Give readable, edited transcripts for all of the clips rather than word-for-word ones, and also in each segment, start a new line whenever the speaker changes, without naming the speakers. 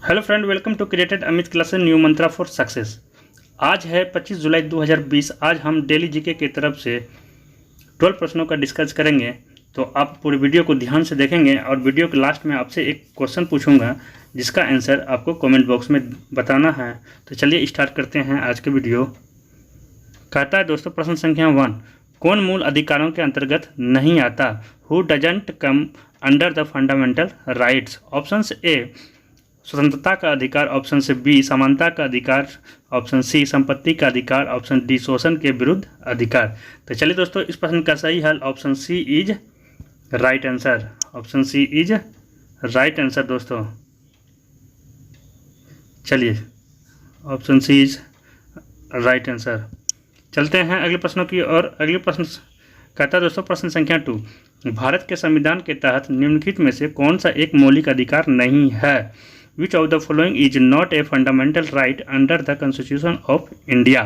Hello friend, welcome to created Amit classes new mantra for success. आज है 25 जुलाई 2020। आज हम डेली जीके की तरफ से 12 प्रश्नों का डिस्कस करेंगे। तो आप पूरी वीडियो को ध्यान से देखेंगे और वीडियो के लास्ट में आपसे एक क्वेश्चन पूछूंगा जिसका आंसर आपको कमेंट बॉक्स में बताना है। तो चलिए स्टार्ट करते हैं आज के वीडियो। कहता है दोस्तों, प्रश्न संख्या 1, कौन मूल अधिकारों के अंतर्गत नहीं आता? Who doesn't come under the fundamental rights? Option ए स्वतंत्रता का अधिकार, ऑप्शन से बी समानता का अधिकार, ऑप्शन सी संपत्ति का अधिकार, ऑप्शन डी शोषण के विरुद्ध अधिकार। तो चलिए दोस्तों, इस प्रश्न का सही हल option C is right answer. Option C is right answer दोस्तों। चलिए, option C is right answer. चलते हैं अगले प्रश्नों की ओर। अगले प्रश्न कहता है दोस्तों, प्रश्न संख्या 2, भारत के संविधान के तहत निम्नलिखित में से कौन सा एक मौलिक अधिकार नहीं है? Which of the following is not a fundamental right under the Constitution of India?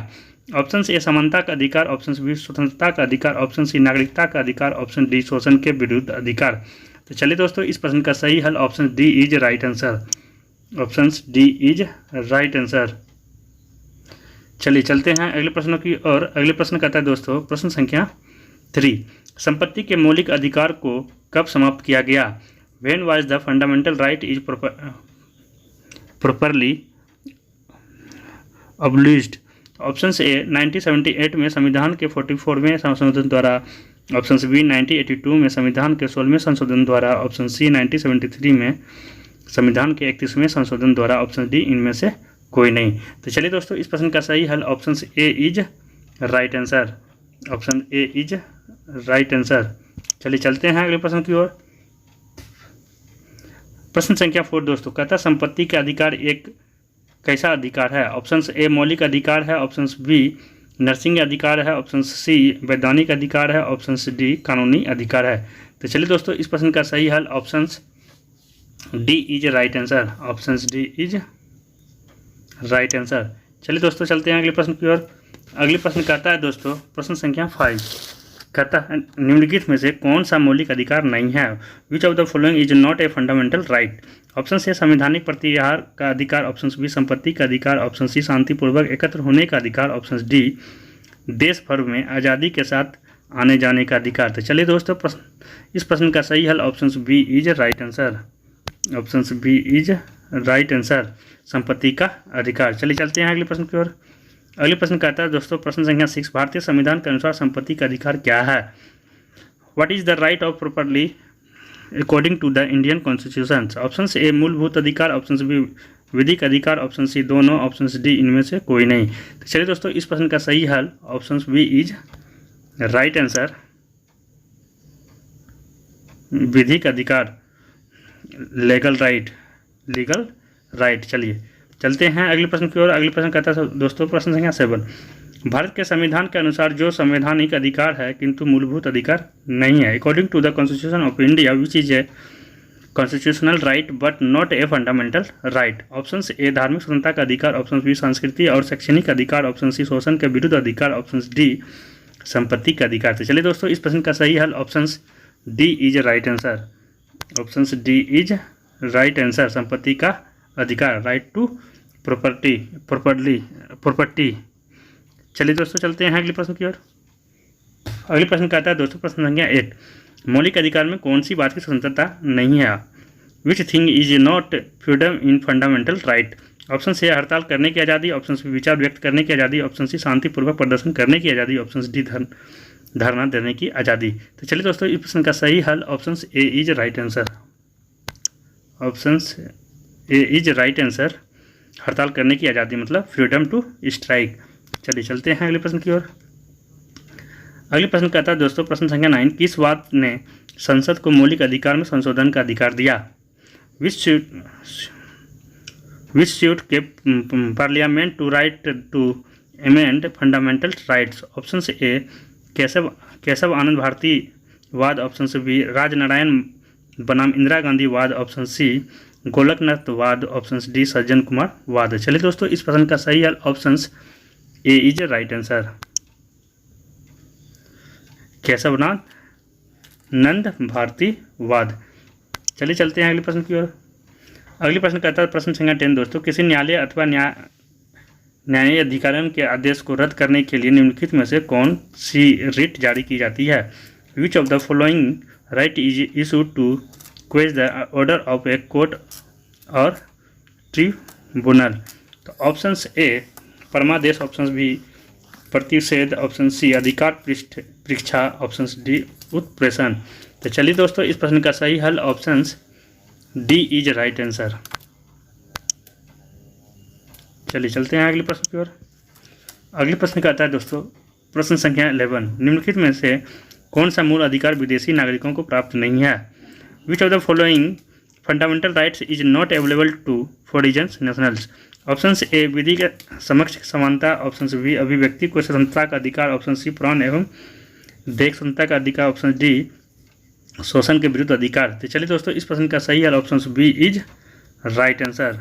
Option A समानता का अधिकार, ऑप्शन बी स्वतंत्रता का अधिकार, ऑप्शन सी नागरिकता का अधिकार, ऑप्शन डी शोषण के विरुद्ध अधिकार। तो चलिए दोस्तों, इस प्रश्न का सही हल option D is right answer. Option D is right answer. चलिए चलते हैं अगले प्रश्नों की और। अगले प्रश्न कहता है दोस्तों, प्रश्न संख्या 3, संपत्ति के मौलिक अधिकार को कब समाप्त किया गया? When was the fundamental right is properly abolished? Option A 1978 में संविधान के 44वें संशोधन द्वारा, ऑप्शन बी 1982 में संविधान के 16वें संशोधन द्वारा, ऑप्शन सी 1973 में संविधान के 31वें संशोधन द्वारा, ऑप्शन डी इनमें से कोई नहीं। तो चलिए दोस्तों, इस प्रश्न का सही हल option A is right answer. Option A is right answer. चलिए चलते हैं अगले प्रश्न की ओर। प्रश्न संख्या 4 दोस्तों, कहता संपत्ति के अधिकार एक कैसा अधिकार है? ऑप्शन ए मौलिक अधिकार है, ऑप्शन बी नर्सिंग अधिकार है, ऑप्शन सी वैधानिक अधिकार है, ऑप्शन डी कानूनी अधिकार है। तो चलिए दोस्तों, इस प्रश्न का सही हल option D is right answer. Option D is right answer. चलिए दोस्तों, चलते हैं अगले प्रश्न की ओर। अगले प्रश्न कहता है दोस्तों, प्रश्न संख्या 5, कहता है निम्नलिखित में से कौन सा मौलिक अधिकार नहीं है? Which of the following is not a fundamental right? Option से संवैधानिक प्रतिहार का अधिकार, ऑप्शन बी संपत्ति का अधिकार, ऑप्शन सी शांतिपूर्वक एकत्र होने का अधिकार, ऑप्शन डी देश भर में आज़ादी के साथ आने जाने का अधिकार। तो चलिए दोस्तों, इस प्रश्न का सही हल option B is right answer. Option B is right answer, संपत्ति का अधिकार। चलिए चलते हैं अगले प्रश्न की ओर। अगले प्रश्न कहता है दोस्तों, प्रश्न संख्या 6, भारतीय संविधान के अनुसार संपत्ति का अधिकार क्या है? What is the right of property according to the Indian constitution? Option A मूलभूत अधिकार, ऑप्शन बी विधिक अधिकार, ऑप्शन सी दोनों, ऑप्शन डी इनमें से कोई नहीं। तो चलिए दोस्तों, इस प्रश्न का सही हल option B is right answer, विधिक अधिकार, लीगल राइट। चलिए चलते हैं अगले प्रश्न की ओर। अगले प्रश्न कहता है दोस्तों, प्रश्न संख्या 7, भारत के संविधान के अनुसार जो संवैधानिक अधिकार है किंतु मूलभूत अधिकार नहीं है? According to the constitution of India which is a constitutional right but not a fundamental right? Option A धार्मिक स्वतंत्रता का अधिकार, ऑप्शन बी संस्कृति और शैक्षणिक अधिकार, ऑप्शन सी शोषण के विरुद्ध अधिकार, ऑप्शन डी संपत्ति का अधिकार। तो चलिए दोस्तों, इस प्रश्न का सही हल option D is right answer. Option D is right answer, संपत्ति का अधिकार, राइट टू प्रॉपर्टी। चलिए दोस्तों, चलते हैं अगले प्रश्न की ओर। अगले प्रश्न कहता है दोस्तों, प्रश्न संख्या 8, मौलिक अधिकार में कौन सी बात की स्वतंत्रता नहीं है? Which thing is not freedom in fundamental right? Option से हड़ताल करने की आज़ादी, ऑप्शन से विचार व्यक्त करने की आज़ादी, ऑप्शन सी शांतिपूर्वक प्रदर्शन करने की आज़ादी, ऑप्शन डी धरना देने की आज़ादी। तो चलिए दोस्तों, इस प्रश्न का सही हल option A is right answer. Option A is right answer, हड़ताल करने की आज़ादी मतलब फ्रीडम टू स्ट्राइक। चलिए चलते हैं अगले प्रश्न की ओर। अगले प्रश्न कहता है दोस्तों, प्रश्न संख्या 9, किस बात ने संसद को मौलिक अधिकार में संशोधन का अधिकार दिया? विच सूट के parliament to right to amend fundamental rights? Option A Kesavananda Bharati वाद, ऑप्शन बी राजनारायण बनाम इंदिरा गांधी वाद, ऑप्शन सी गोलकनाथ वाद, ऑप्शन डी सज्जन कुमार वाद। चलिए दोस्तों, इस प्रश्न का सही हल option A is right answer, Keshavnath Nand Bharati वाद। चलिए चलते हैं अगले प्रश्न की ओर। अगली प्रश्न कहता है प्रश्न संख्या 10 दोस्तों, किसी न्यायालय अथवा न्यायिक अधिकारियों के आदेश को रद्द करने के लिए निम्नलिखित में से कौन सी रिट जारी की जाती है? Which of the following right is issued to quash the order of a court और ट्रिब्यूनल? तो ऑप्शन ए परमादेश, ऑप्शन बी प्रतिषेध, ऑप्शन सी अधिकार परीक्षा, ऑप्शन डी उत्प्रेषण। तो चलिए दोस्तों, इस प्रश्न का सही हल option D is right answer. चलिए चलते हैं अगले प्रश्न की ओर। अगले प्रश्न का आता है दोस्तों प्रश्न संख्या 11, निम्नलिखित में से कौन सा मूल अधिकार विदेशी नागरिकों को प्राप्त नहीं है? Which of the following fundamental rights is not available to foreign nationals? Option A विधि के समक्ष समानता, ऑप्शन बी अभिव्यक्ति को स्वतंत्रता का अधिकार, ऑप्शन सी प्राण एवं देश स्वतंत्रता का अधिकार, ऑप्शन डी शोषण के विरुद्ध अधिकार। तो चलिए दोस्तों, इस प्रश्न का सही है option B is right answer.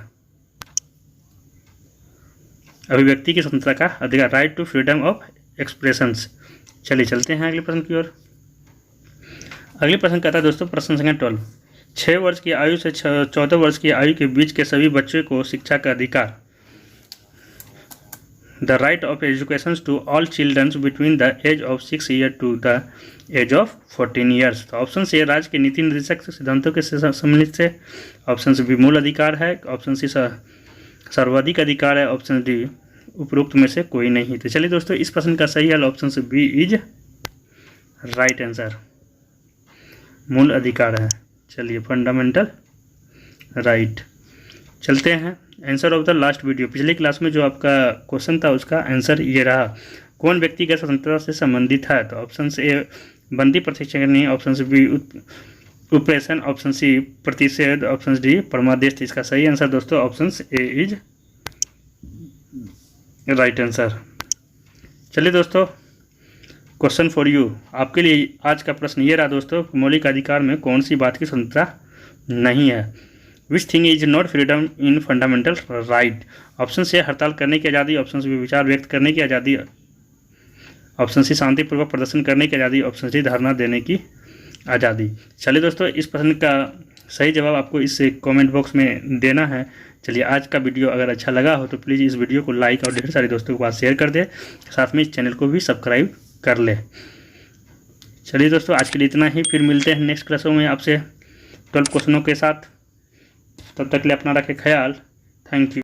अभिव्यक्ति की स्वतंत्रता का अधिकार, right to freedom of expressions. चलिए चलते हैं अगले प्रश्न की ओर। अगले प्रश्न कहता है दोस्तों प्रश्न संख्या 12, 6 वर्ष की आयु से 14 वर्ष की आयु के बीच के सभी बच्चों को शिक्षा का अधिकार। The right of education to all childrens between the age of 6 year to the age of 14 years. तो ऑप्शन ए राज्य के नीति निर्देशक सिद्धांतों के सम्मिलित से, ऑप्शन बी मूल अधिकार है, ऑप्शन सी सर्वाधिक अधिकार है, ऑप्शन डी उपरोक्त में से कोई नहीं। तो चलिए दोस्तों, इस प्रश्न का सही हल option B is right answer, मूल अधिकार है। चलिए फंडामेंटल राइट। चलते हैं answer of the last video. पिछली क्लास में जो आपका क्वेश्चन था उसका आंसर ये रहा, कौन व्यक्तिगत स्वतंत्रता से संबंधित है? तो ऑप्शन ए बंदी प्रतिक्षेपणी, ऑप्शन बी उपरेशन, ऑप्शन सी प्रतिषेध, ऑप्शन डी परमादेश। तो इसका सही आंसर दोस्तों option A is right answer. चलिए दोस्तों, क्वेश्चन फॉर यू, आपके लिए आज का प्रश्न ये रहा दोस्तों, मौलिक अधिकार में कौन सी बात की स्वतंत्रता नहीं है? Which thing is not freedom in fundamental right? Option से हड़ताल करने की आज़ादी, ऑप्शन बी विचार व्यक्त करने की आज़ादी, ऑप्शन सी शांतिपूर्वक प्रदर्शन करने की आज़ादी, ऑप्शन डी धरना देने की आज़ादी। चलिए दोस्तों, इस प्रश्न का सही जवाब आपको इस कमेंट बॉक्स में देना है। चलिए, आज का वीडियो अगर अच्छा लगा हो तो प्लीज़ इस वीडियो को लाइक और ढेर सारे दोस्तों के पास शेयर कर दे, साथ में इस चैनल को भी सब्सक्राइब कर ले। चलिए दोस्तों, आज के लिए इतना ही, फिर मिलते हैं नेक्स्ट क्लासों में आपसे 12 क्वेश्चनों के साथ। तब तक के लिए अपना रखें ख्याल। Thank you.